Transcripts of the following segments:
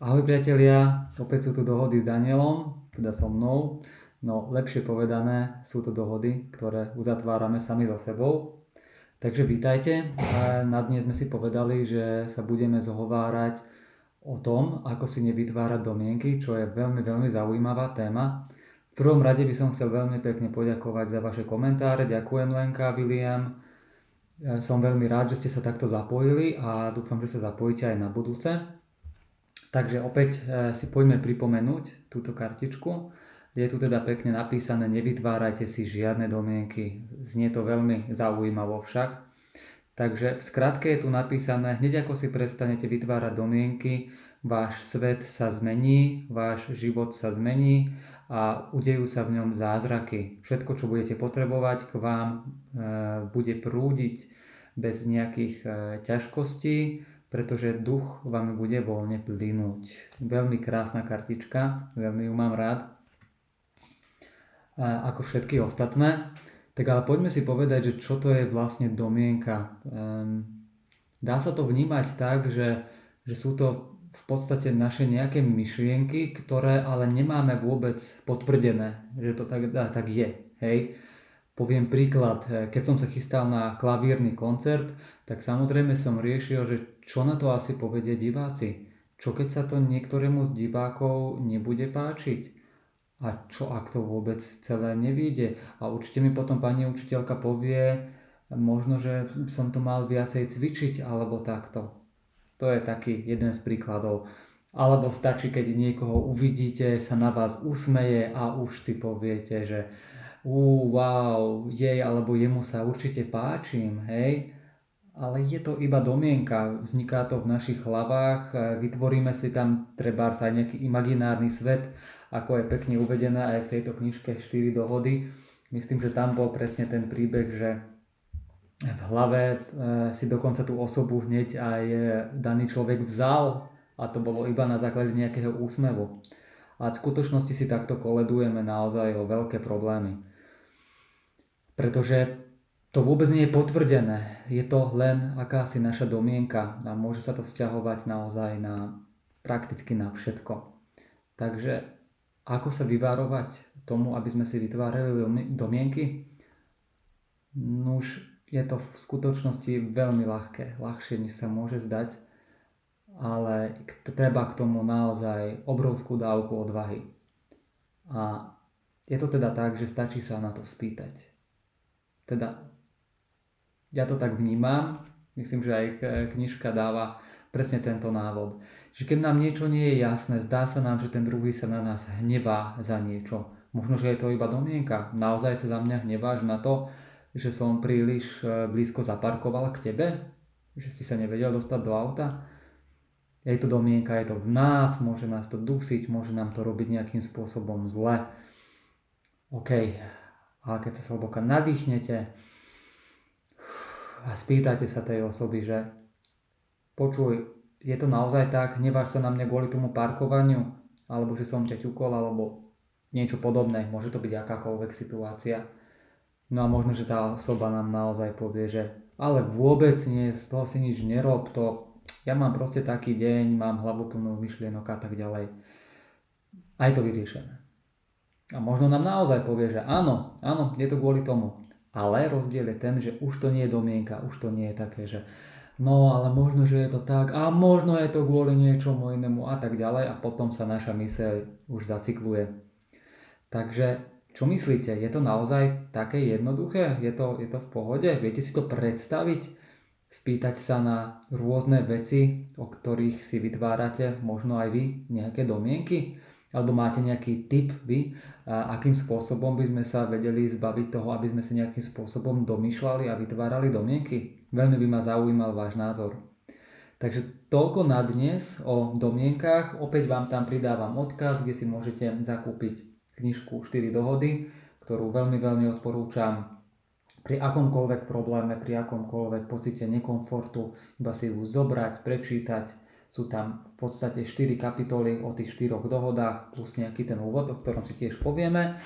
Ahoj priatelia, opäť sú tu dohody s Danielom, teda so mnou. No lepšie povedané, sú to dohody, ktoré uzatvárame sami so sebou. Takže vítajte. Na dnes sme si povedali, že sa budeme zhovárať o tom, ako si nevytvárať domienky, čo je veľmi, veľmi zaujímavá téma. V prvom rade by som chcel veľmi pekne poďakovať za vaše komentáre. Ďakujem Lenka, William. Som veľmi rád, že ste sa takto zapojili a dúfam, že sa zapojíte aj na budúce. Takže opäť si poďme pripomenúť túto kartičku. Je tu teda pekne napísané: nevytvárajte si žiadne domienky. Znie to veľmi zaujímavo však. Takže v skratke je tu napísané: hneď ako si prestanete vytvárať domienky, váš svet sa zmení, váš život sa zmení a udejú sa v ňom zázraky. Všetko, čo budete potrebovať, k vám bude prúdiť bez nejakých ťažkostí, pretože duch vám bude voľne plynúť. Veľmi krásna kartička, veľmi ju mám rád, ako všetky ostatné. Tak ale poďme si povedať, že čo to je vlastne domienka. Dá sa to vnímať tak, že sú to v podstate naše nejaké myšlienky, ktoré ale nemáme vôbec potvrdené, že to tak je. Hej? Poviem príklad, keď som sa chystal na klavírny koncert, tak samozrejme som riešil, že čo na to asi povedia diváci. Čo keď sa to niektorému z divákov nebude páčiť? A čo ak to vôbec celé nevyjde? A určite mi potom pani učiteľka povie, možno, že som to mal viacej cvičiť, alebo takto. To je taký jeden z príkladov. Alebo stačí, keď niekoho uvidíte, sa na vás usmeje a už si poviete, že wow, jej alebo jemu sa určite páčim, hej? Ale je to iba domienka, vzniká to v našich hlavách, vytvoríme si tam trebárs aj nejaký imaginárny svet, ako je pekne uvedené aj v tejto knižke 4 dohody. Myslím, že tam bol presne ten príbeh, že v hlave si dokonca tú osobu hneď aj daný človek vzal a to bolo iba na základe nejakého úsmevu. A v skutočnosti si takto koledujeme naozaj o veľké problémy. Pretože to vôbec nie je potvrdené. Je to len akási naša domienka a môže sa to vzťahovať naozaj prakticky na všetko. Takže ako sa vyvarovať tomu, aby sme si vytvárali domienky? Nuž, je to v skutočnosti veľmi ľahké. Ľahšie, než sa môže zdať, ale treba k tomu naozaj obrovskú dávku odvahy. A je to teda tak, že stačí sa na to spýtať. Teda, ja to tak vnímam, myslím, že aj knižka dáva presne tento návod. Že keď nám niečo nie je jasné, zdá sa nám, že ten druhý sa na nás hnevá za niečo. Možno, že je to iba domienka. Naozaj sa za mňa hneváš na to, že som príliš blízko zaparkovala k tebe? Že si sa nevedel dostať do auta? Je to domienka, je to v nás, môže nás to dusiť, môže nám to robiť nejakým spôsobom zle. OK. Ale keď sa hlboka nadýchnete a spýtate sa tej osoby, že počuj, je to naozaj tak, hneváš sa na mňa kvôli tomu parkovaniu, alebo že som ťa ťukol, alebo niečo podobné, môže to byť akákoľvek situácia. No a možno, že tá osoba nám naozaj povie, že ale vôbec nie, z toho si nič nerob, ja mám proste taký deň, mám hlavu plnú myšlienok a tak ďalej. A je to vyriešené. A možno nám naozaj povie, že áno, je to kvôli tomu. Ale rozdiel je ten, že už to nie je domienka, už to nie je také, že no ale možno, že je to tak a možno je to kvôli niečomu inému a tak ďalej a potom sa naša myseľ už zacykluje. Takže čo myslíte, je to naozaj také jednoduché? Je to v pohode? Viete si to predstaviť? Spýtať sa na rôzne veci, o ktorých si vytvárate možno aj vy nejaké domienky? Alebo máte nejaký tip vy, akým spôsobom by sme sa vedeli zbaviť toho, aby sme si nejakým spôsobom domýšľali a vytvárali domienky? Veľmi by ma zaujímal váš názor. Takže toľko na dnes o domienkách. Opäť vám tam pridávam odkaz, kde si môžete zakúpiť knižku 4 dohody, ktorú veľmi, veľmi odporúčam pri akomkoľvek probléme, pri akomkoľvek pocite nekomfortu, iba si ju zobrať, prečítať. Sú tam v podstate 4 kapitoly o tých 4 dohodách plus nejaký ten úvod, o ktorom si tiež povieme.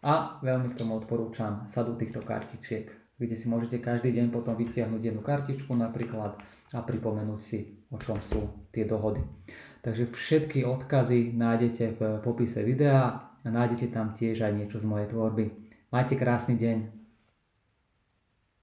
A veľmi k tomu odporúčam sadu týchto kartičiek, kde si môžete každý deň potom vytiahnuť jednu kartičku napríklad a pripomenúť si, o čom sú tie dohody. Takže všetky odkazy nájdete v popise videa a nájdete tam tiež aj niečo z mojej tvorby. Majte krásny deň.